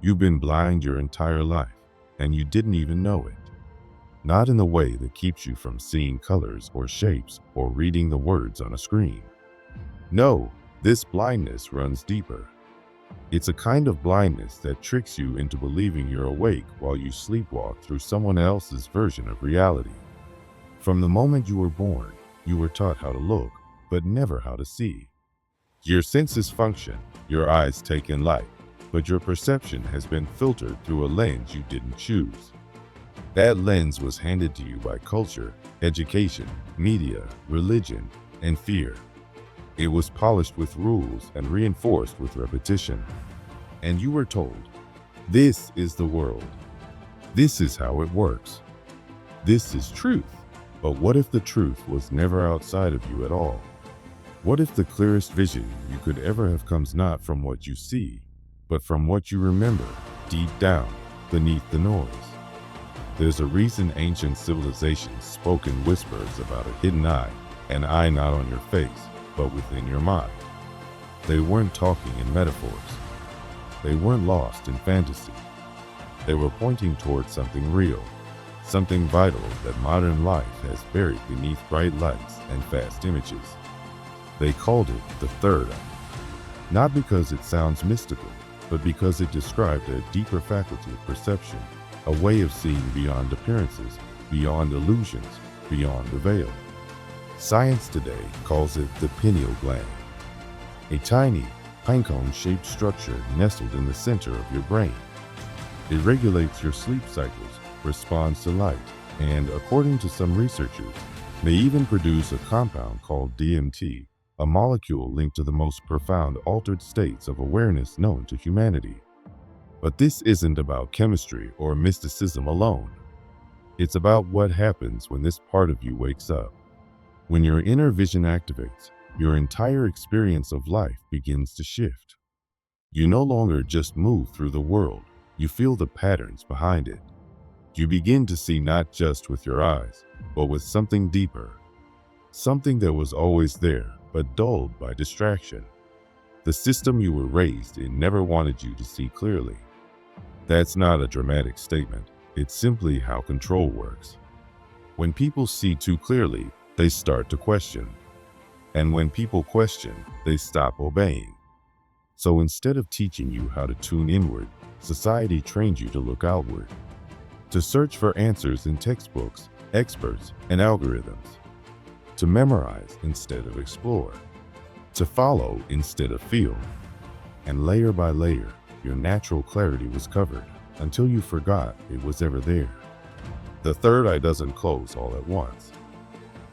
You've been blind your entire life, and you didn't even know it. Not in the way that keeps you from seeing colors or shapes or reading the words on a screen. No, this blindness runs deeper. It's a kind of blindness that tricks you into believing you're awake while you sleepwalk through someone else's version of reality. From the moment you were born, you were taught how to look, but never how to see. Your senses function, your eyes take in light, but your perception has been filtered through a lens you didn't choose. That lens was handed to you by culture, education, media, religion, and fear. It was polished with rules and reinforced with repetition. And you were told, this is the world. This is how it works. This is truth. But what if the truth was never outside of you at all? What if the clearest vision you could ever have comes not from what you see, but from what you remember deep down beneath the noise? There's a reason ancient civilizations spoke in whispers about a hidden eye, an eye not on your face, but within your mind. They weren't talking in metaphors. They weren't lost in fantasy. They were pointing towards something real, something vital that modern life has buried beneath bright lights and fast images. They called it the third eye, not because it sounds mystical, but because it described a deeper faculty of perception, a way of seeing beyond appearances, beyond illusions, beyond the veil. Science today calls it the pineal gland, a tiny, pinecone-shaped structure nestled in the center of your brain. It regulates your sleep cycles, responds to light, and, according to some researchers, may even produce a compound called DMT, a molecule linked to the most profound altered states of awareness known to humanity. But this isn't about chemistry or mysticism alone. It's about what happens when this part of you wakes up. When your inner vision activates, your entire experience of life begins to shift. You no longer just move through the world, you feel the patterns behind it. You begin to see not just with your eyes, but with something deeper. Something that was always there, but dulled by distraction. The system you were raised in never wanted you to see clearly. That's not a dramatic statement. It's simply how control works. When people see too clearly, they start to question. And when people question, they stop obeying. So instead of teaching you how to tune inward, society trained you to look outward, to search for answers in textbooks, experts, and algorithms, to memorize instead of explore, to follow instead of feel. And layer by layer, your natural clarity was covered until you forgot it was ever there. The third eye doesn't close all at once.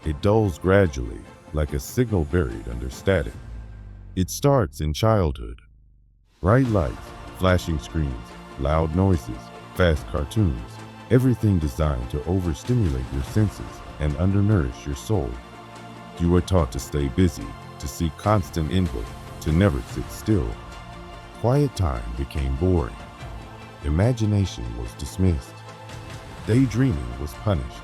It dulls gradually, like a signal buried under static. It starts in childhood. Bright lights, flashing screens, loud noises, fast cartoons, everything designed to overstimulate your senses and undernourish your soul. You were taught to stay busy, to seek constant input, to never sit still. Quiet time became boring. Imagination was dismissed. Daydreaming was punished.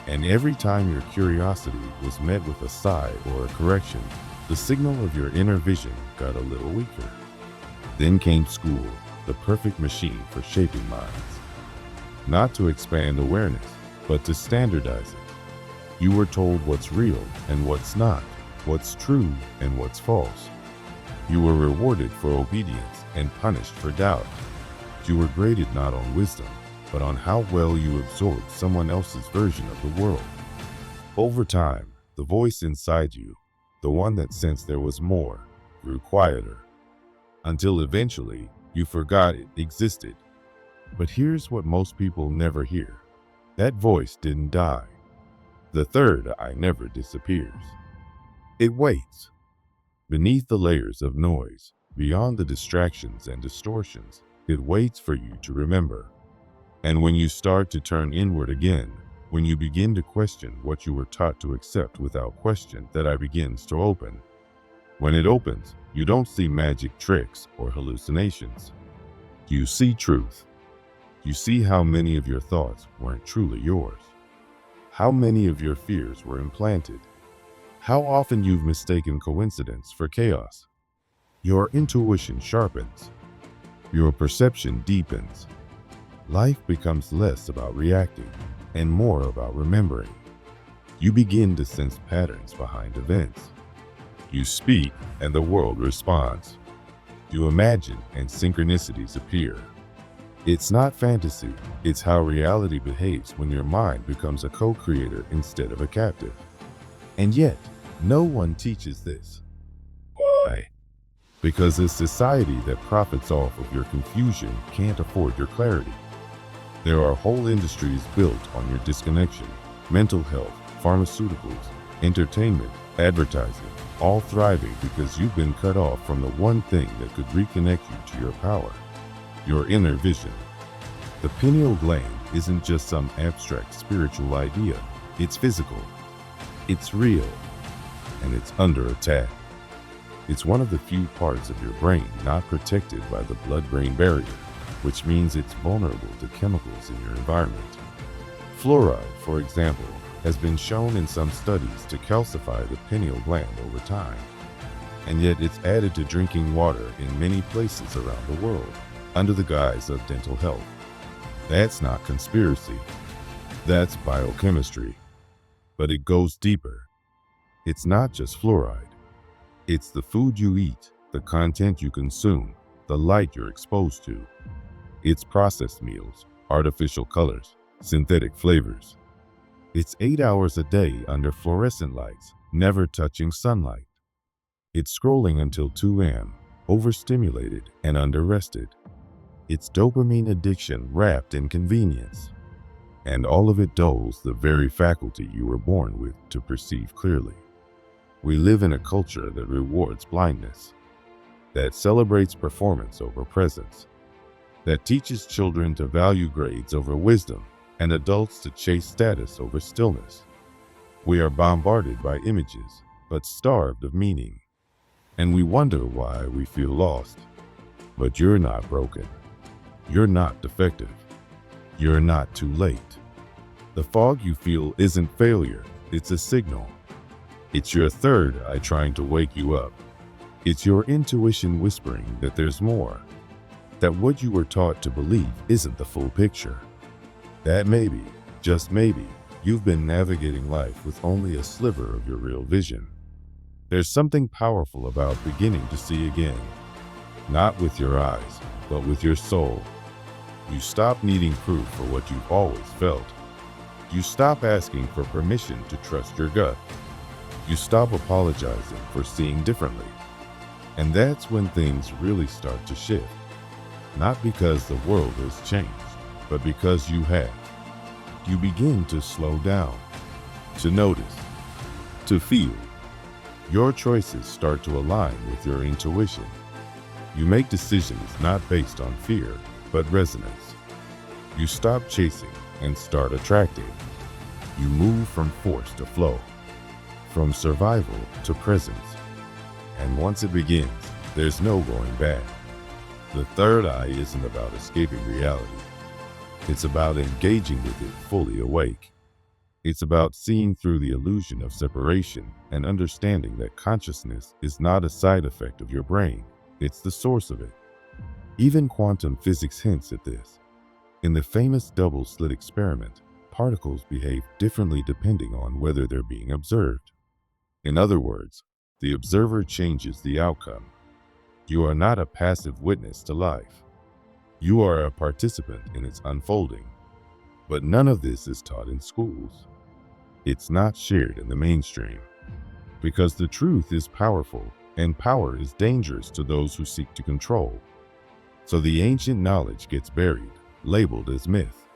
And every time your curiosity was met with a sigh or a correction, the signal of your inner vision got a little weaker. Then came school, the perfect machine for shaping minds. Not to expand awareness, but to standardize it. You were told what's real and what's not, what's true and what's false. You were rewarded for obedience and punished for doubt. You were graded not on wisdom, but on how well you absorbed someone else's version of the world. Over time, the voice inside you, the one that sensed there was more, grew quieter, until eventually you forgot it existed. But here's what most people never hear. That voice didn't die. The third eye never disappears. It waits. Beneath the layers of noise, beyond the distractions and distortions, it waits for you to remember. And when you start to turn inward again, when you begin to question what you were taught to accept without question, that eye begins to open. When it opens, you don't see magic tricks or hallucinations. You see truth. You see how many of your thoughts weren't truly yours. How many of your fears were implanted. How often you've mistaken coincidence for chaos. Your intuition sharpens. Your perception deepens. Life becomes less about reacting and more about remembering. You begin to sense patterns behind events. You speak and the world responds. You imagine and synchronicities appear. It's not fantasy, it's how reality behaves when your mind becomes a co-creator instead of a captive. And yet, no one teaches this. Why? Because a society that profits off of your confusion can't afford your clarity. There are whole industries built on your disconnection: mental health, pharmaceuticals, entertainment, advertising, all thriving because you've been cut off from the one thing that could reconnect you to your power, your inner vision. The pineal gland isn't just some abstract spiritual idea. It's physical, it's real, and it's under attack. It's one of the few parts of your brain not protected by the blood-brain barrier, which means it's vulnerable to chemicals in your environment. Fluoride, for example, has been shown in some studies to calcify the pineal gland over time. And yet it's added to drinking water in many places around the world under the guise of dental health. That's not conspiracy. That's biochemistry. But it goes deeper. It's not just fluoride. It's the food you eat, the content you consume, the light you're exposed to. It's processed meals, artificial colors, synthetic flavors. It's 8 hours a day under fluorescent lights, never touching sunlight. It's scrolling until 2 a.m., overstimulated and underrested. It's dopamine addiction wrapped in convenience. And all of it dulls the very faculty you were born with to perceive clearly. We live in a culture that rewards blindness, that celebrates performance over presence, that teaches children to value grades over wisdom, and adults to chase status over stillness. We are bombarded by images, but starved of meaning. And we wonder why we feel lost. But you're not broken. You're not defective. You're not too late. The fog you feel isn't failure, it's a signal. It's your third eye trying to wake you up. It's your intuition whispering that there's more, that what you were taught to believe isn't the full picture. That maybe, just maybe, you've been navigating life with only a sliver of your real vision. There's something powerful about beginning to see again, not with your eyes, but with your soul. You stop needing proof for what you've always felt. You stop asking for permission to trust your gut. You stop apologizing for seeing differently. And that's when things really start to shift. Not because the world has changed, but because you have. You begin to slow down, to notice, to feel. Your choices start to align with your intuition. You make decisions not based on fear, but resonance. You stop chasing and start attracting. You move from force to flow, from survival to presence. And once it begins, there's no going back. The third eye isn't about escaping reality. It's about engaging with it fully awake. It's about seeing through the illusion of separation and understanding that consciousness is not a side effect of your brain, it's the source of it. Even quantum physics hints at this. In the famous double-slit experiment, particles behave differently depending on whether they're being observed. In other words, the observer changes the outcome. You are not a passive witness to life. You are a participant in its unfolding. But none of this is taught in schools. It's not shared in the mainstream. Because the truth is powerful, and power is dangerous to those who seek to control. So the ancient knowledge gets buried, labeled as myth.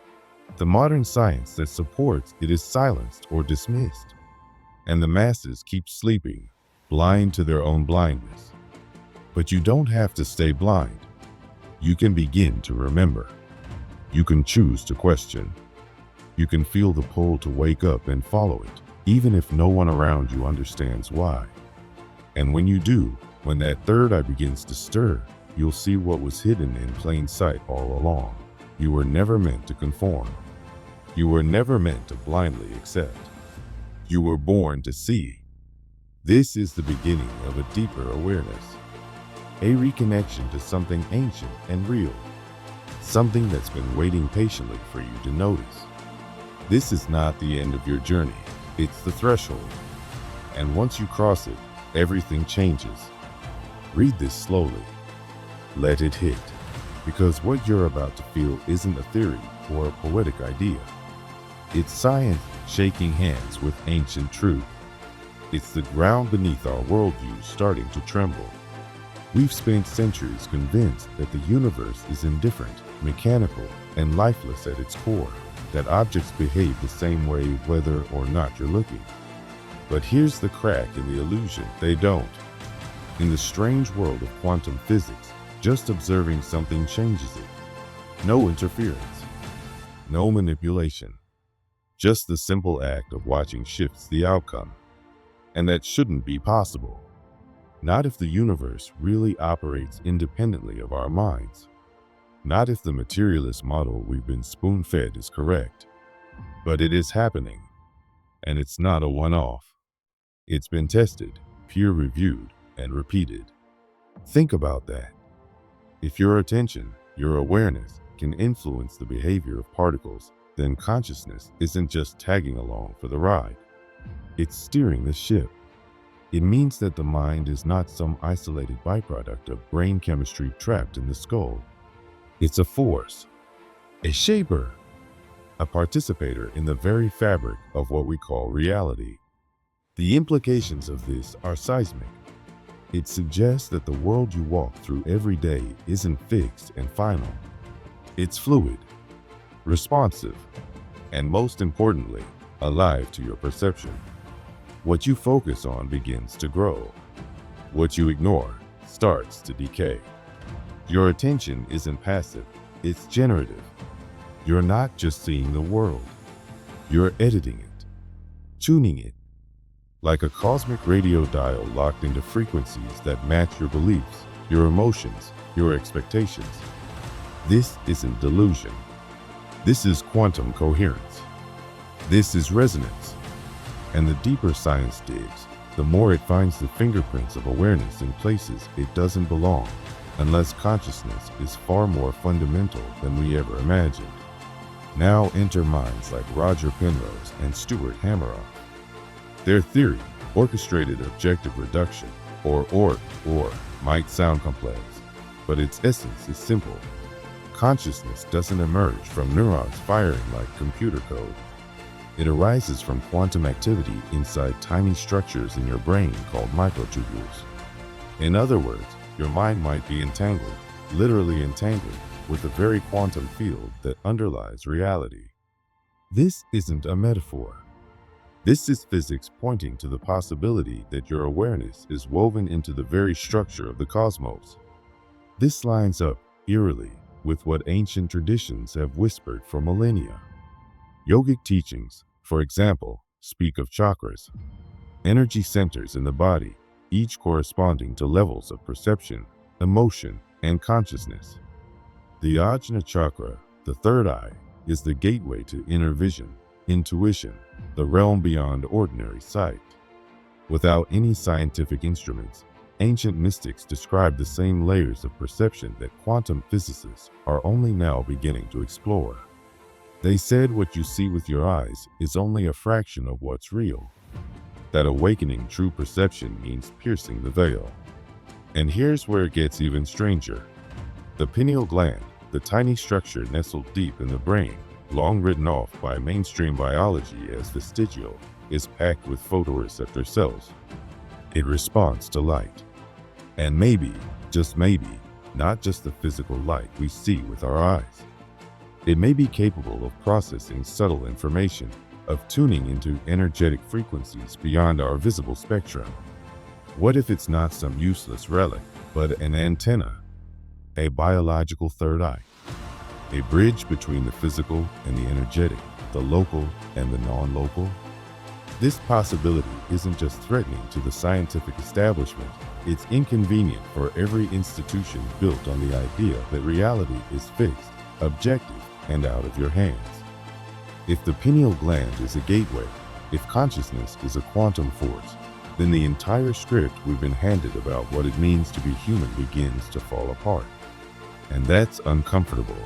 The modern science that supports it is silenced or dismissed. And the masses keep sleeping, blind to their own blindness. But you don't have to stay blind. You can begin to remember. You can choose to question. You can feel the pull to wake up and follow it, even if no one around you understands why. And when you do, when that third eye begins to stir, you'll see what was hidden in plain sight all along. You were never meant to conform. You were never meant to blindly accept. You were born to see. This is the beginning of a deeper awareness. a reconnection to something ancient and real, something that's been waiting patiently for you to notice. This is not the end of your journey, it's the threshold. And once you cross it, everything changes. Read this slowly. Let it hit, because what you're about to feel isn't a theory or a poetic idea. It's science shaking hands with ancient truth. It's the ground beneath our worldview starting to tremble. We've spent centuries convinced that the universe is indifferent, mechanical, and lifeless at its core, that objects behave the same way whether or not you're looking. But here's the crack in the illusion: they don't. In the strange world of quantum physics, just observing something changes it. No interference, no manipulation. Just the simple act of watching shifts the outcome. And that shouldn't be possible. Not if the universe really operates independently of our minds. Not if the materialist model we've been spoon-fed is correct. But it is happening. And it's not a one-off. It's been tested, peer-reviewed, and repeated. Think about that. If your attention, your awareness, can influence the behavior of particles, then consciousness isn't just tagging along for the ride. It's steering the ship. It means that the mind is not some isolated byproduct of brain chemistry trapped in the skull. It's a force, a shaper, a participator in the very fabric of what we call reality. The implications of this are seismic. It suggests that the world you walk through every day isn't fixed and final. It's fluid, responsive, and most importantly, alive to your perception. What you focus on begins to grow. What you ignore starts to decay. Your attention isn't passive, it's generative. You're not just seeing the world, you're editing it, tuning it, like a cosmic radio dial locked into frequencies that match your beliefs, your emotions, your expectations. This isn't delusion. This is quantum coherence. This is resonance. And the deeper science digs, the more it finds the fingerprints of awareness in places it doesn't belong, unless consciousness is far more fundamental than we ever imagined. Now enter minds like Roger Penrose and Stuart Hameroff. Their theory, orchestrated objective reduction, or might sound complex, but its essence is simple. Consciousness doesn't emerge from neurons firing like computer code. It arises from quantum activity inside tiny structures in your brain called microtubules. In other words, your mind might be entangled, literally entangled, with the very quantum field that underlies reality. This isn't a metaphor. This is physics pointing to the possibility that your awareness is woven into the very structure of the cosmos. This lines up eerily with what ancient traditions have whispered for millennia. Yogic teachings, for example, speak of chakras, energy centers in the body, each corresponding to levels of perception, emotion, and consciousness. The Ajna chakra, the third eye, is the gateway to inner vision, intuition, the realm beyond ordinary sight. Without any scientific instruments, ancient mystics described the same layers of perception that quantum physicists are only now beginning to explore. They said what you see with your eyes is only a fraction of what's real. That awakening true perception means piercing the veil. And here's where it gets even stranger. The pineal gland, the tiny structure nestled deep in the brain, long written off by mainstream biology as vestigial, is packed with photoreceptor cells. It responds to light. And maybe, just maybe, not just the physical light we see with our eyes. It may be capable of processing subtle information, of tuning into energetic frequencies beyond our visible spectrum. What if it's not some useless relic, but an antenna, a biological third eye, a bridge between the physical and the energetic, the local and the non-local? This possibility isn't just threatening to the scientific establishment, it's inconvenient for every institution built on the idea that reality is fixed, objective, and out of your hands. If the pineal gland is a gateway, if consciousness is a quantum force, then the entire script we've been handed about what it means to be human begins to fall apart. And that's uncomfortable.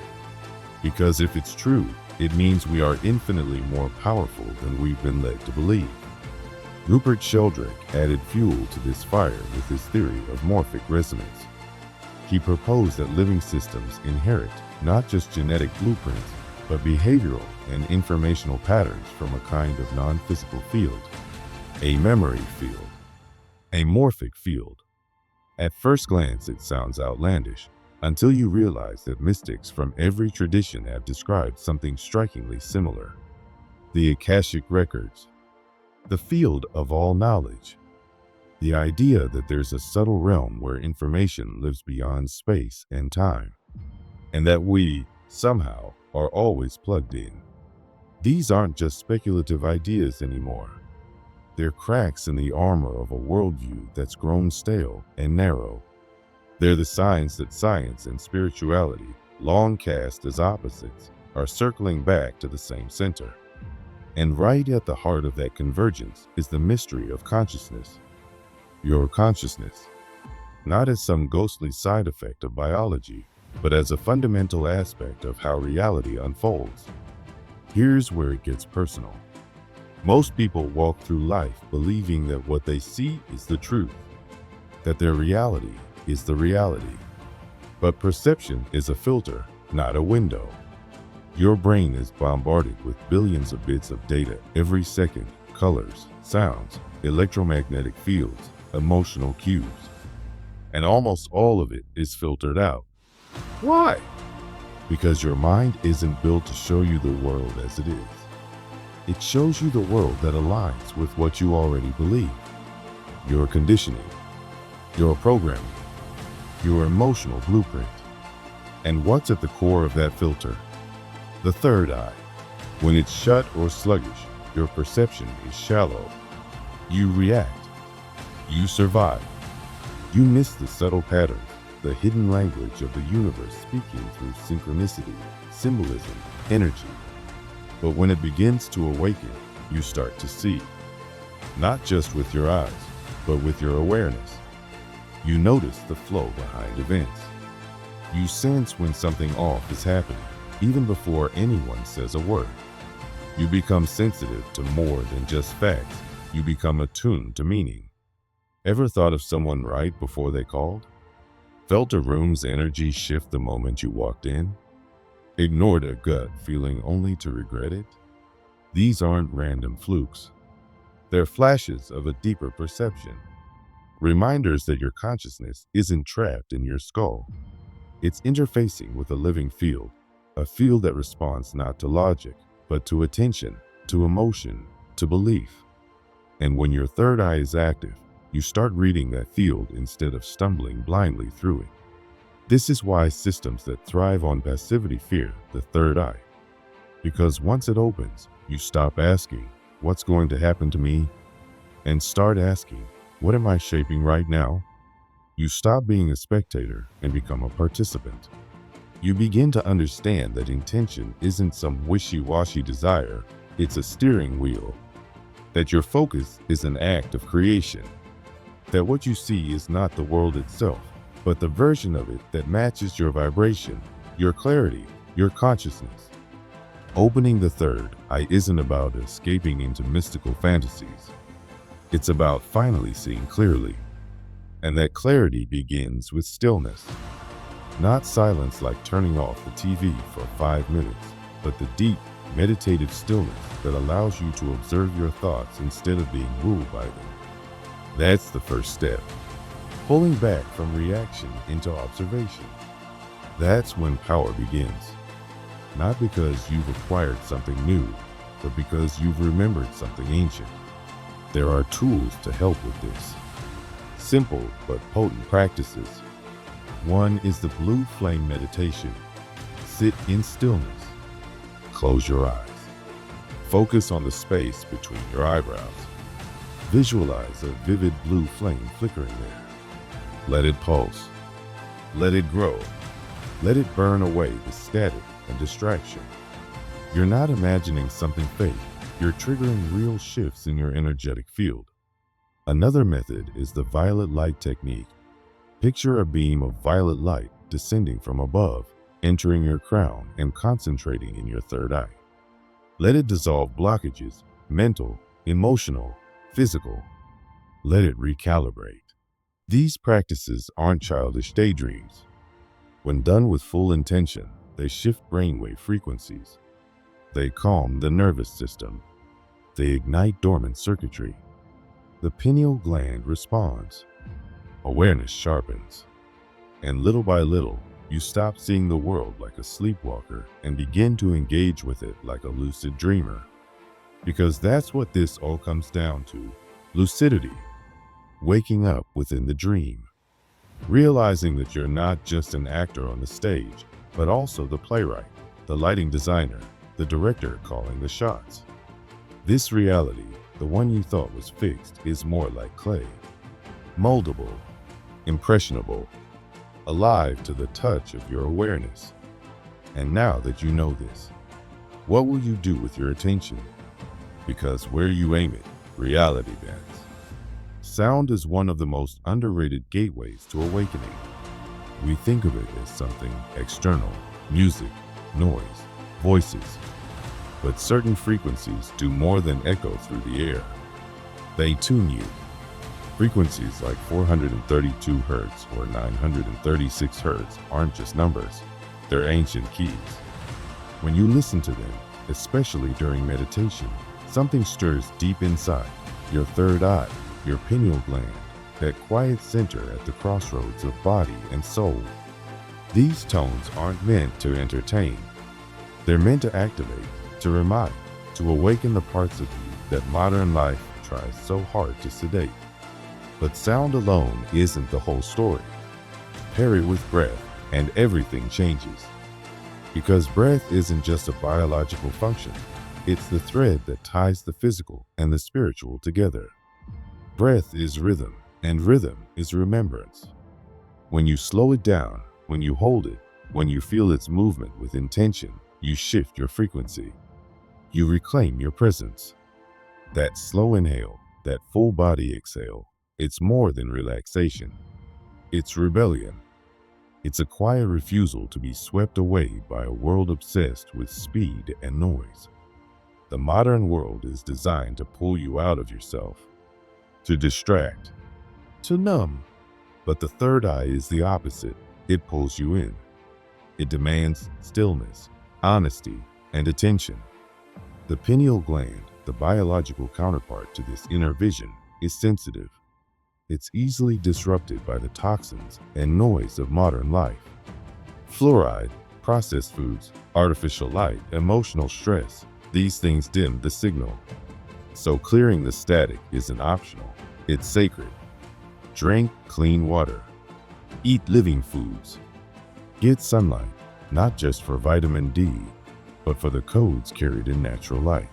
Because if it's true, it means we are infinitely more powerful than we've been led to believe. Rupert Sheldrake added fuel to this fire with his theory of morphic resonance. He proposed that living systems inherit not just genetic blueprints, but behavioral and informational patterns from a kind of non-physical field, a memory field, a morphic field. At first glance, it sounds outlandish, until you realize that mystics from every tradition have described something strikingly similar. The Akashic Records, the field of all knowledge, the idea that there's a subtle realm where information lives beyond space and time, and that we, somehow, are always plugged in. These aren't just speculative ideas anymore. They're cracks in the armor of a worldview that's grown stale and narrow. They're the signs that science and spirituality, long cast as opposites, are circling back to the same center. And right at the heart of that convergence is the mystery of consciousness. Your consciousness, not as some ghostly side effect of biology, but as a fundamental aspect of how reality unfolds. Here's where it gets personal. Most people walk through life believing that what they see is the truth, that their reality is the reality. But perception is a filter, not a window. Your brain is bombarded with billions of bits of data every second: colors, sounds, electromagnetic fields, emotional cues. And almost all of it is filtered out. Why? Because your mind isn't built to show you the world as it is. It shows you the world that aligns with what you already believe. Your conditioning, your programming, your emotional blueprint. And what's at the core of that filter? The third eye. When it's shut or sluggish, your perception is shallow. You react. You survive. You miss the subtle patterns, the hidden language of the universe speaking through synchronicity, symbolism, energy. But when it begins to awaken, you start to see. Not just with your eyes, but with your awareness. You notice the flow behind events. You sense when something off is happening, even before anyone says a word. You become sensitive to more than just facts. You become attuned to meaning. Ever thought of someone right before they called? Felt a room's energy shift the moment you walked in? Ignored a gut feeling only to regret it? These aren't random flukes. They're flashes of a deeper perception. Reminders that your consciousness isn't trapped in your skull. It's interfacing with a living field, a field that responds not to logic, but to attention, to emotion, to belief. And when your third eye is active, you start reading that field instead of stumbling blindly through it. This is why systems that thrive on passivity fear the third eye. Because once it opens, you stop asking, what's going to happen to me? And start asking, what am I shaping right now? You stop being a spectator and become a participant. You begin to understand that intention isn't some wishy-washy desire, it's a steering wheel. That your focus is an act of creation. That what you see is not the world itself, but the version of it that matches your vibration, your clarity, your consciousness. Opening the third eye isn't about escaping into mystical fantasies. It's about finally seeing clearly. And that clarity begins with stillness. Not silence like turning off the TV for 5 minutes, but the deep, meditative stillness that allows you to observe your thoughts instead of being ruled by them. That's the first step. Pulling back from reaction into observation. That's when power begins. Not because you've acquired something new, but because you've remembered something ancient. There are tools to help with this. Simple but potent practices. One is the blue flame meditation. Sit in stillness. Close your eyes. Focus on the space between your eyebrows. Visualize a vivid blue flame flickering there. Let it pulse. Let it grow. Let it burn away the static and distraction. You're not imagining something fake. You're triggering real shifts in your energetic field. Another method is the violet light technique. Picture a beam of violet light descending from above, entering your crown and concentrating in your third eye. Let it dissolve blockages, mental, emotional, physical. Let it recalibrate. These practices aren't childish daydreams. When done with full intention, they shift brainwave frequencies. They calm the nervous system. They ignite dormant circuitry. The pineal gland responds. Awareness sharpens. And little by little, you stop seeing the world like a sleepwalker and begin to engage with it like a lucid dreamer. Because that's what this all comes down to: lucidity. Waking up within the dream. Realizing that you're not just an actor on the stage, but also the playwright, the lighting designer, the director calling the shots. This reality, the one you thought was fixed, is more like clay. Moldable, impressionable, alive to the touch of your awareness. And now that you know this, what will you do with your attention? Because where you aim it, reality bends. Sound is one of the most underrated gateways to awakening. We think of it as something external: music, noise, voices. But certain frequencies do more than echo through the air. They tune you. Frequencies like 432 Hz or 936 Hz aren't just numbers, they're ancient keys. When you listen to them, especially during meditation, something stirs deep inside, your third eye, your pineal gland, that quiet center at the crossroads of body and soul. These tones aren't meant to entertain. They're meant to activate, to remind, to awaken the parts of you that modern life tries so hard to sedate. But sound alone isn't the whole story. Pair it with breath, and everything changes. Because breath isn't just a biological function, it's the thread that ties the physical and the spiritual together. Breath is rhythm, and rhythm is remembrance. When you slow it down, when you hold it, when you feel its movement with intention, you shift your frequency. You reclaim your presence. That slow inhale, that full body exhale, it's more than relaxation. It's rebellion. It's a quiet refusal to be swept away by a world obsessed with speed and noise. The modern world is designed to pull you out of yourself, to distract, to numb. But the third eye is the opposite. It pulls you in. It demands stillness, honesty, and attention. The pineal gland, the biological counterpart to this inner vision, is sensitive. It's easily disrupted by the toxins and noise of modern life. Fluoride, processed foods, artificial light, emotional stress, these things dim the signal. So clearing the static isn't optional, it's sacred. Drink clean water. Eat living foods. Get sunlight, not just for vitamin D, but for the codes carried in natural light.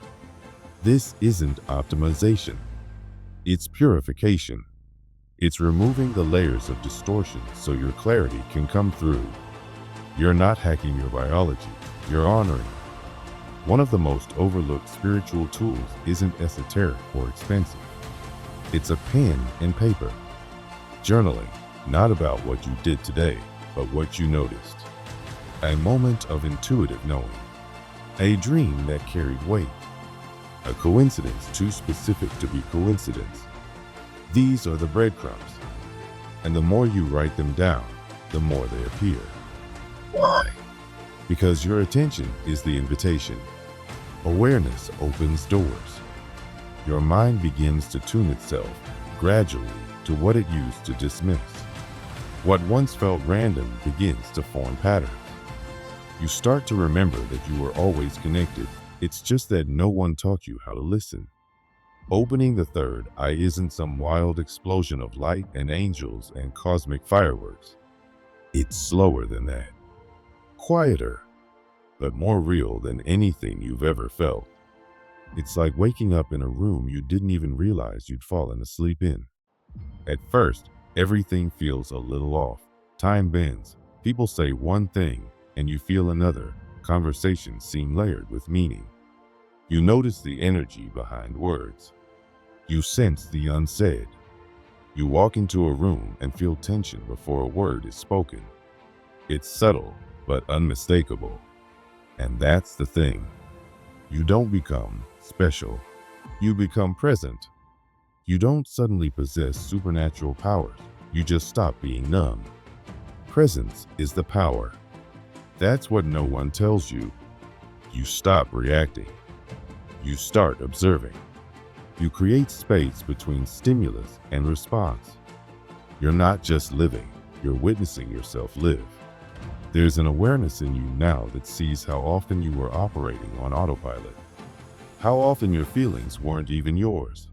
This isn't optimization. It's purification. It's removing the layers of distortion so your clarity can come through. You're not hacking your biology, you're honoring it. One of the most overlooked spiritual tools isn't esoteric or expensive. It's a pen and paper. Journaling, not about what you did today, but what you noticed. A moment of intuitive knowing. A dream that carried weight. A coincidence too specific to be coincidence. These are the breadcrumbs, and the more you write them down, the more they appear. Why? Because your attention is the invitation. Awareness opens doors. Your mind begins to tune itself gradually to what it used to dismiss. What once felt random begins to form patterns. You start to remember that you were always connected. It's just that no one taught you how to listen. Opening the third eye isn't some wild explosion of light and angels and cosmic fireworks. It's slower than that. Quieter, but more real than anything you've ever felt. It's like waking up in a room you didn't even realize you'd fallen asleep in. At first, everything feels a little off. Time bends. People say one thing, and you feel another. Conversations seem layered with meaning. You notice the energy behind words. You sense the unsaid. You walk into a room and feel tension before a word is spoken. It's subtle, but unmistakable. And that's the thing. You don't become special. You become present. You don't suddenly possess supernatural powers. You just stop being numb. Presence is the power. That's what no one tells you. You stop reacting. You start observing. You create space between stimulus and response. You're not just living, you're witnessing yourself live. There's an awareness in you now that sees how often you were operating on autopilot. How often your feelings weren't even yours.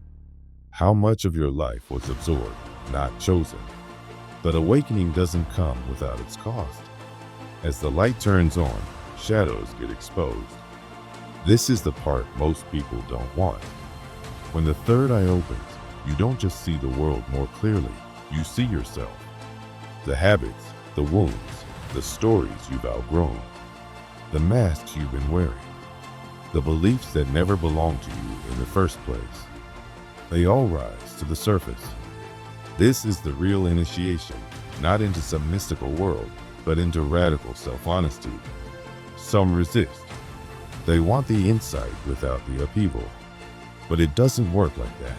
How much of your life was absorbed, not chosen. But awakening doesn't come without its cost. As the light turns on, shadows get exposed. This is the part most people don't want. When the third eye opens, you don't just see the world more clearly, you see yourself. The habits, the wounds, the stories you've outgrown, the masks you've been wearing, the beliefs that never belonged to you in the first place. They all rise to the surface. This is the real initiation, not into some mystical world, but into radical self-honesty. Some resist. They want the insight without the upheaval. But it doesn't work like that.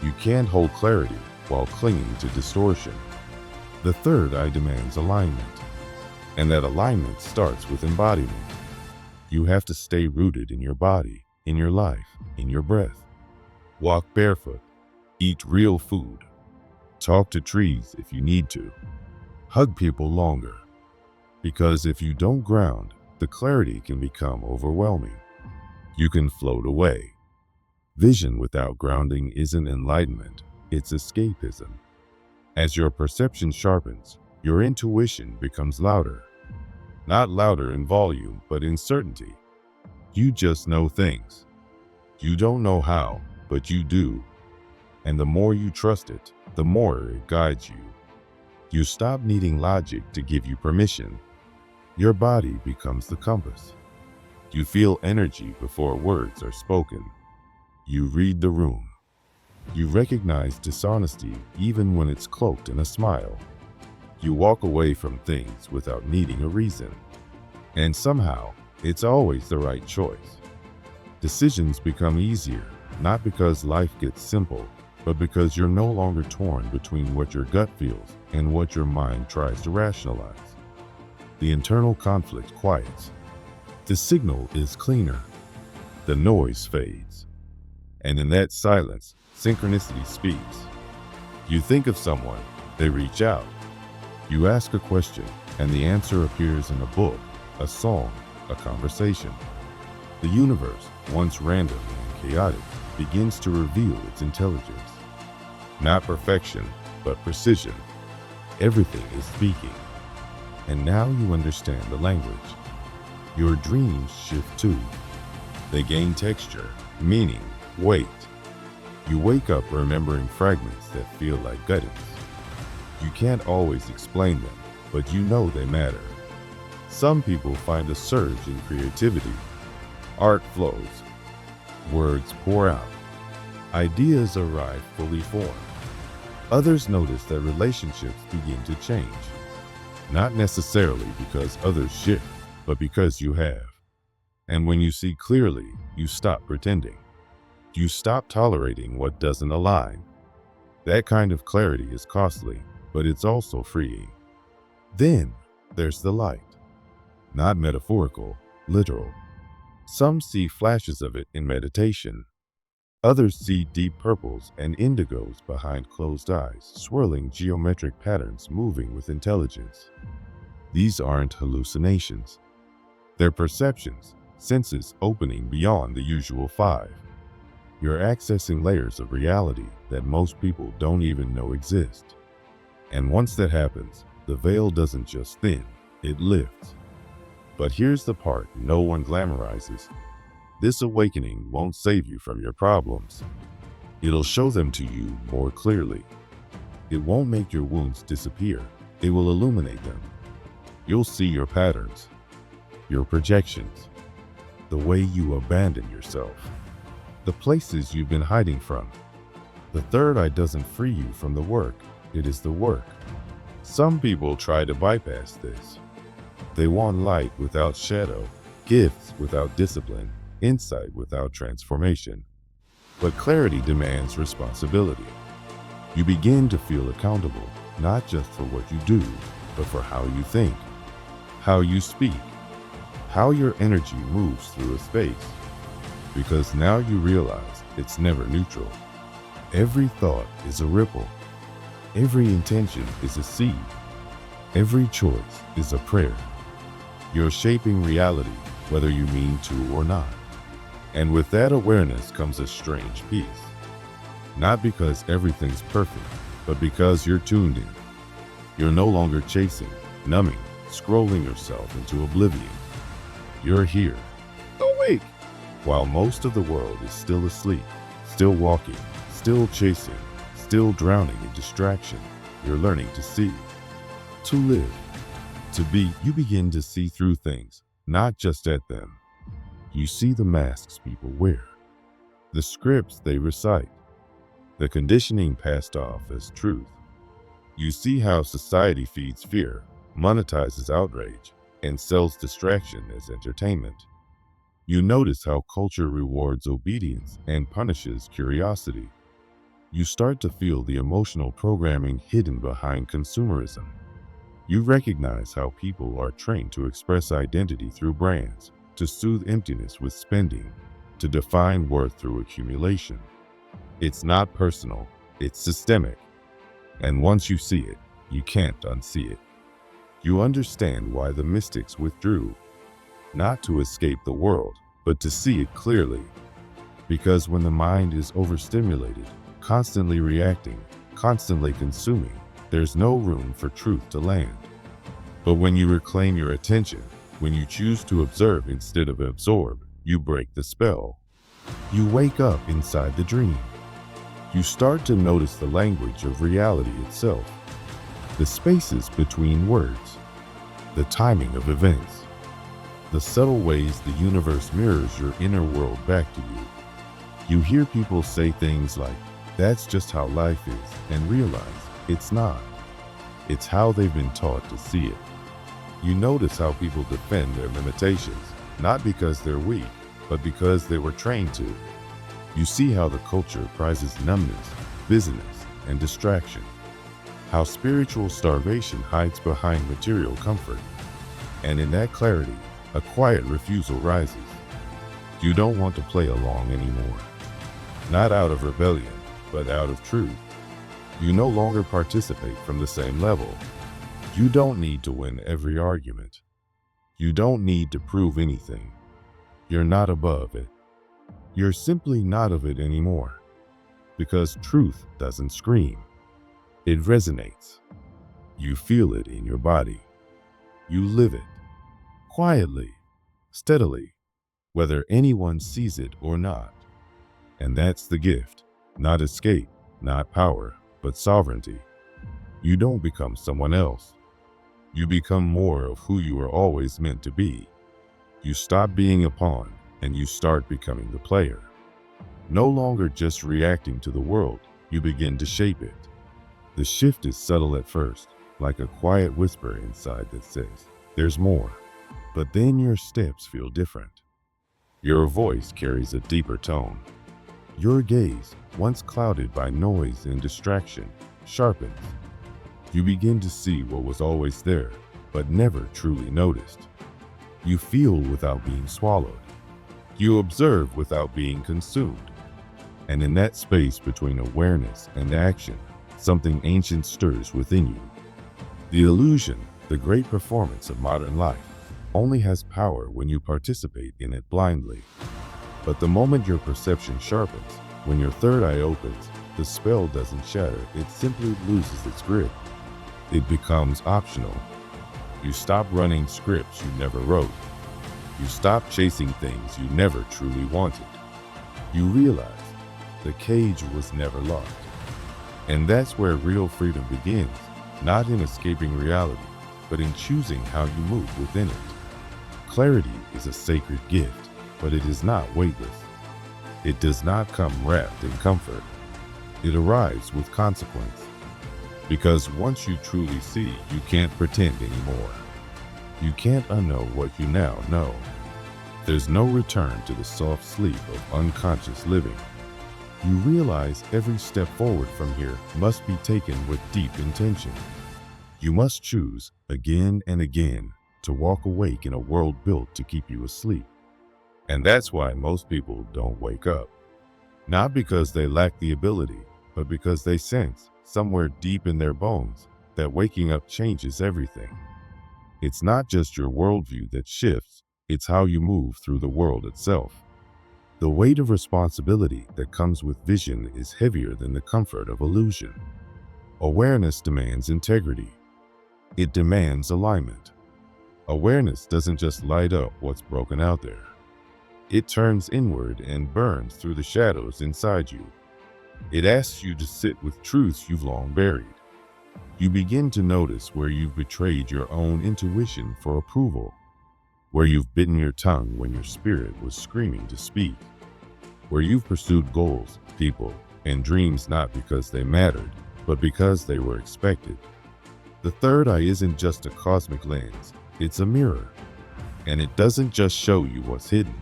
You can't hold clarity while clinging to distortion. The third eye demands alignment. And that alignment starts with embodiment. You have to stay rooted in your body, in your life, in your breath. Walk barefoot. Eat real food. Talk to trees if you need to. Hug people longer. Because if you don't ground, the clarity can become overwhelming. You can float away. Vision without grounding isn't enlightenment, it's escapism. As your perception sharpens, your intuition becomes louder. Not louder in volume, but in certainty. You just know things. You don't know how, but you do. And the more you trust it, the more it guides you. You stop needing logic to give you permission. Your body becomes the compass. You feel energy before words are spoken. You read the room. You recognize dishonesty even when it's cloaked in a smile. You walk away from things without needing a reason. And somehow, it's always the right choice. Decisions become easier, not because life gets simple, but because you're no longer torn between what your gut feels and what your mind tries to rationalize. The internal conflict quiets. The signal is cleaner. The noise fades. And in that silence, synchronicity speaks. You think of someone, they reach out. You ask a question, and the answer appears in a book, a song, a conversation. The universe, once random and chaotic, begins to reveal its intelligence. Not perfection, but precision. Everything is speaking. And now you understand the language. Your dreams shift too. They gain texture, meaning, weight. You wake up remembering fragments that feel like guttings. You can't always explain them, but you know they matter. Some people find a surge in creativity. Art flows. Words pour out. Ideas arrive fully formed. Others notice that relationships begin to change. Not necessarily because others shift, but because you have. And when you see clearly, you stop pretending. You stop tolerating what doesn't align. That kind of clarity is costly, but it's also freeing. Then there's the light. Not metaphorical, literal. Some see flashes of it in meditation. Others see deep purples and indigos behind closed eyes, swirling geometric patterns moving with intelligence. These aren't hallucinations. They're perceptions, senses opening beyond the usual five. You're accessing layers of reality that most people don't even know exist. And once that happens, the veil doesn't just thin, it lifts. But here's the part no one glamorizes. This awakening won't save you from your problems. It'll show them to you more clearly. It won't make your wounds disappear. It will illuminate them. You'll see your patterns, your projections, the way you abandon yourself, the places you've been hiding from, The third eye doesn't free you from the work, it is the work. Some people try to bypass this. They want light without shadow, gifts without discipline, insight without transformation. But clarity demands responsibility. You begin to feel accountable, not just for what you do, but for how you think, how you speak, how your energy moves through a space. Because now you realize it's never neutral. Every thought is a ripple. Every intention is a seed. Every choice is a prayer. You're shaping reality, whether you mean to or not. And with that awareness comes a strange peace. Not because everything's perfect, but because you're tuned in. You're no longer chasing, numbing, scrolling yourself into oblivion. You're here, awake, while most of the world is still asleep, still walking, still chasing, still drowning in distraction. You're learning to see, to live, to be. You begin to see through things, not just at them. You see the masks people wear, the scripts they recite, the conditioning passed off as truth. You see how society feeds fear, monetizes outrage, and sells distraction as entertainment. You notice how culture rewards obedience and punishes curiosity. You start to feel the emotional programming hidden behind consumerism. You recognize how people are trained to express identity through brands, to soothe emptiness with spending, to define worth through accumulation. It's not personal, it's systemic. And once you see it, you can't unsee it. You understand why the mystics withdrew, not to escape the world, but to see it clearly. Because when the mind is overstimulated, constantly reacting, constantly consuming, there's no room for truth to land. But when you reclaim your attention, when you choose to observe instead of absorb, you break the spell. You wake up inside the dream. You start to notice the language of reality itself, the spaces between words, the timing of events, the subtle ways the universe mirrors your inner world back to you. You hear people say things like, "That's just how life is," and realize it's not. It's how they've been taught to see it. You notice how people defend their limitations, not because they're weak, but because they were trained to. You see how the culture prizes numbness, busyness, and distraction. How spiritual starvation hides behind material comfort. And in that clarity, a quiet refusal rises. You don't want to play along anymore. Not out of rebellion, but out of truth. You no longer participate from the same level. You don't need to win every argument. You don't need to prove anything. You're not above it. You're simply not of it anymore. Because truth doesn't scream. It resonates. You feel it in your body. You live it. Quietly, steadily, whether anyone sees it or not. And that's the gift. Not escape, not power, but sovereignty. You don't become someone else. You become more of who you were always meant to be. You stop being a pawn and you start becoming the player. No longer just reacting to the world, you begin to shape it. The shift is subtle at first, like a quiet whisper inside that says, "There's more." But then your steps feel different. Your voice carries a deeper tone. Your gaze, once clouded by noise and distraction, sharpens. You begin to see what was always there, but never truly noticed. You feel without being swallowed. You observe without being consumed. And in that space between awareness and action, something ancient stirs within you. The illusion, the great performance of modern life, only has power when you participate in it blindly. But the moment your perception sharpens, when your third eye opens, the spell doesn't shatter, it simply loses its grip. It becomes optional. You stop running scripts you never wrote. You stop chasing things you never truly wanted. You realize the cage was never locked. And that's where real freedom begins, not in escaping reality, but in choosing how you move within it. Clarity is a sacred gift, but it is not weightless. It does not come wrapped in comfort. it arrives with consequence. Because once you truly see, you can't pretend anymore. You can't unknow what you now know. There's no return to the soft sleep of unconscious living. You realize every step forward from here must be taken with deep intention. You must choose again and again to walk awake in a world built to keep you asleep. And that's why most people don't wake up. Not because they lack the ability, but because they sense somewhere deep in their bones that waking up changes everything. It's not just your worldview that shifts, it's how you move through the world itself. The weight of responsibility that comes with vision is heavier than the comfort of illusion. Awareness demands integrity. It demands alignment. Awareness doesn't just light up what's broken out there. It turns inward and burns through the shadows inside you. It asks you to sit with truths you've long buried. You begin to notice where you've betrayed your own intuition for approval, where you've bitten your tongue when your spirit was screaming to speak, where you've pursued goals, people, and dreams not because they mattered, but because they were expected. The third eye isn't just a cosmic lens, it's a mirror. And it doesn't just show you what's hidden.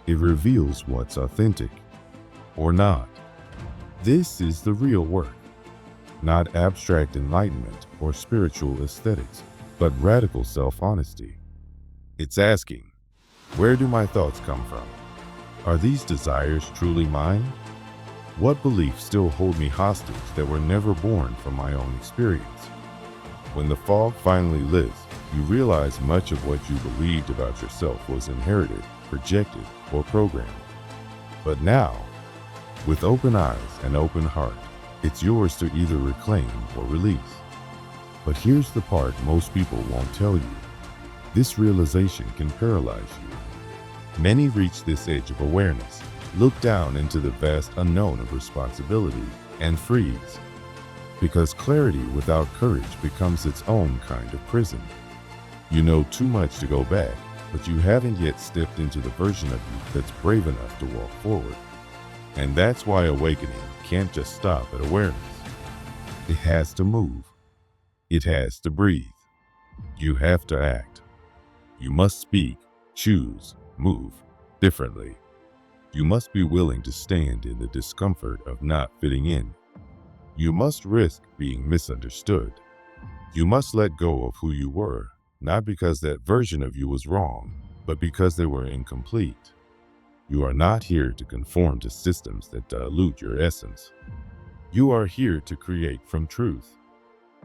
It reveals what's authentic or not. This is the real work. Not abstract enlightenment or spiritual aesthetics, but radical self-honesty. It's asking, where do my thoughts come from? Are these desires truly mine? What beliefs still hold me hostage that were never born from my own experience? When the fog finally lifts, you realize much of what you believed about yourself was inherited, projected, or programmed. But now, with open eyes and open heart, it's yours to either reclaim or release. But here's the part most people won't tell you. This realization can paralyze you. Many reach this edge of awareness, look down into the vast unknown of responsibility, and freeze. Because clarity without courage becomes its own kind of prison. You know too much to go back, but you haven't yet stepped into the version of you that's brave enough to walk forward. And that's why awakening can't just stop at awareness. It has to move. It has to breathe. You have to act. You must speak, choose, move differently. You must be willing to stand in the discomfort of not fitting in. You must risk being misunderstood. You must let go of who you were, not because that version of you was wrong, but because they were incomplete. You are not here to conform to systems that dilute your essence. You are here to create from truth.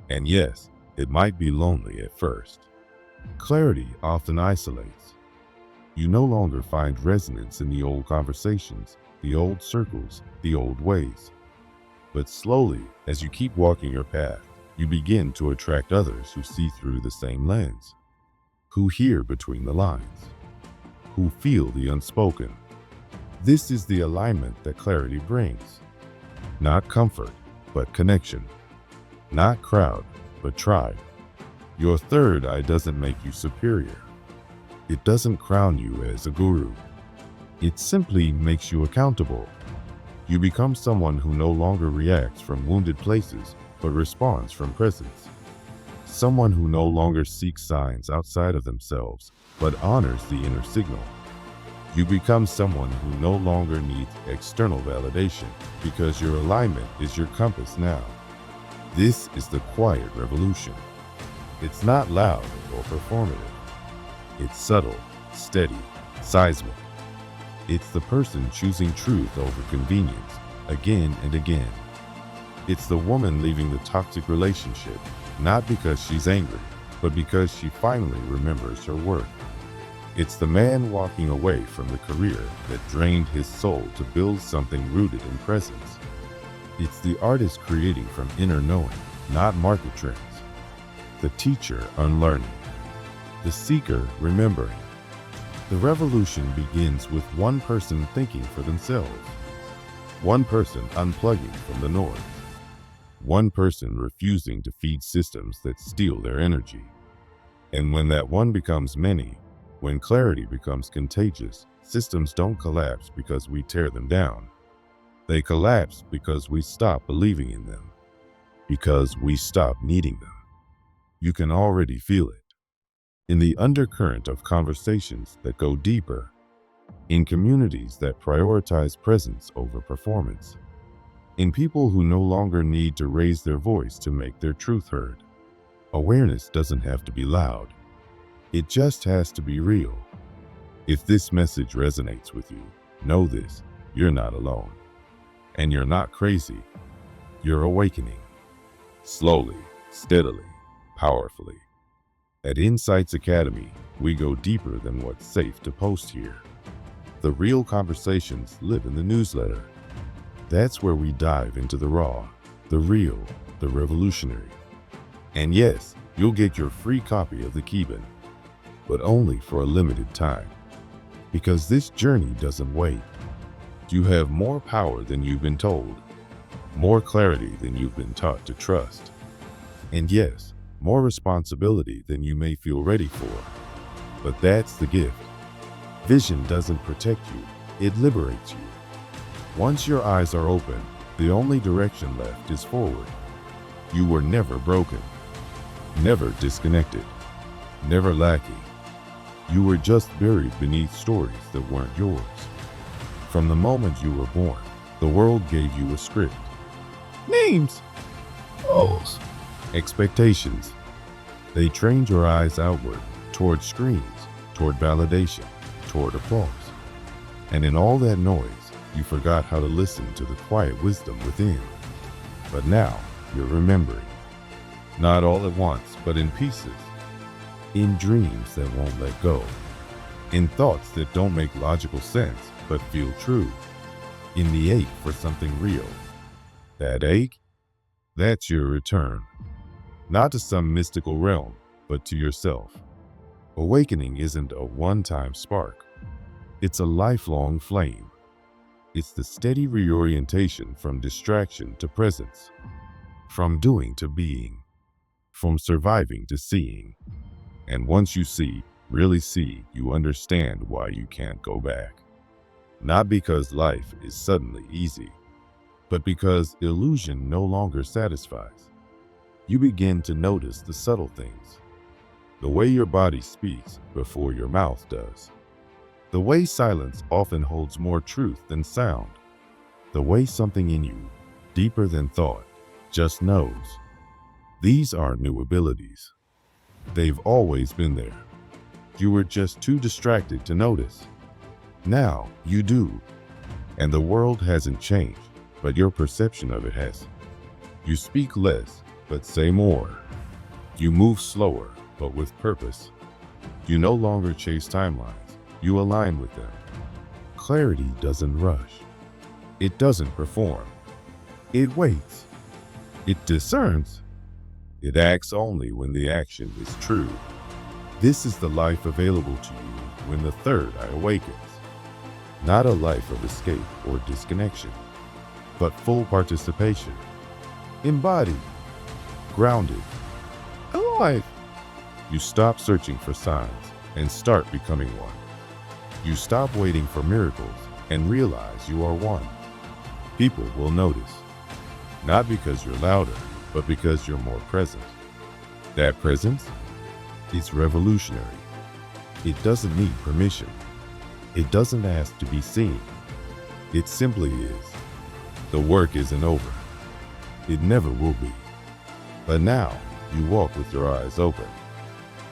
And yes, it might be lonely at first. Clarity often isolates. You no longer find resonance in the old conversations, the old circles, the old ways. But slowly, as you keep walking your path, you begin to attract others who see through the same lens, who hear between the lines, who feel the unspoken. This is the alignment that clarity brings. Not comfort, but connection. Not crowd, but tribe. Your third eye doesn't make you superior. It doesn't crown you as a guru. It simply makes you accountable. You become someone who no longer reacts from wounded places, but responds from presence. Someone who no longer seeks signs outside of themselves, but honors the inner signal. You become someone who no longer needs external validation because your alignment is your compass now. This is the quiet revolution. It's not loud or performative. It's subtle, steady, seismic. It's the person choosing truth over convenience again and again. It's the woman leaving the toxic relationship, not because she's angry, but because she finally remembers her worth. It's the man walking away from the career that drained his soul to build something rooted in presence. It's the artist creating from inner knowing, not market trends. The teacher unlearning. The seeker remembering. The revolution begins with one person thinking for themselves. One person unplugging from the noise. One person refusing to feed systems that steal their energy. And when that one becomes many, when clarity becomes contagious, systems don't collapse because we tear them down. They collapse because we stop believing in them, because we stop needing them. You can already feel it in the undercurrent of conversations that go deeper, in communities that prioritize presence over performance, in people who no longer need to raise their voice to make their truth heard. Awareness doesn't have to be loud. It just has to be real. If this message resonates with you, know this: you're not alone. And you're not crazy. You're awakening. Slowly, steadily, powerfully. At Insights Academy, we go deeper than what's safe to post here. The real conversations live in the newsletter. That's where we dive into the raw, the real, the revolutionary. And yes, you'll get your free copy of the Keban, but only for a limited time. Because this journey doesn't wait. You have more power than you've been told, more clarity than you've been taught to trust, and yes, more responsibility than you may feel ready for. But that's the gift. Vision doesn't protect you, it liberates you. Once your eyes are open, the only direction left is forward. You were never broken, never disconnected, never lacking. You were just buried beneath stories that weren't yours. From the moment you were born, the world gave you a script. Names, goals, expectations. They trained your eyes outward, toward screens, toward validation, toward applause. And in all that noise, you forgot how to listen to the quiet wisdom within. But now, you're remembering. Not all at once, but in pieces. In dreams that won't let go. In thoughts that don't make logical sense, but feel true. In the ache for something real. That ache? That's your return. Not to some mystical realm, but to yourself. Awakening isn't a one-time spark. It's a lifelong flame. It's the steady reorientation from distraction to presence. From doing to being. From surviving to seeing. And once you see, really see, you understand why you can't go back. Not because life is suddenly easy, but because illusion no longer satisfies. You begin to notice the subtle things. The way your body speaks before your mouth does. The way silence often holds more truth than sound. The way something in you, deeper than thought, just knows. These aren't new abilities. They've always been there. You were just too distracted to notice. Now you do. And the world hasn't changed, but your perception of it has. You speak less, but say more. You move slower, but with purpose. You no longer chase timelines, you align with them. Clarity doesn't rush. It doesn't perform. It waits. It discerns. It acts only when the action is true. This is the life available to you when the third eye awakens. Not a life of escape or disconnection, but full participation. Embodied, grounded, alive. You stop searching for signs and start becoming one. You stop waiting for miracles and realize you are one. People will notice, not because you're louder, but because you're more present. That presence is revolutionary. It doesn't need permission. It doesn't ask to be seen. It simply is. The work isn't over. It never will be. But now, you walk with your eyes open.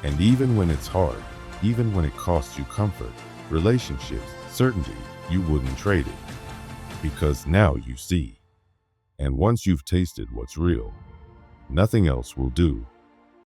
And even when it's hard, even when it costs you comfort, relationships, certainty, you wouldn't trade it. Because now you see. And once you've tasted what's real, nothing else will do.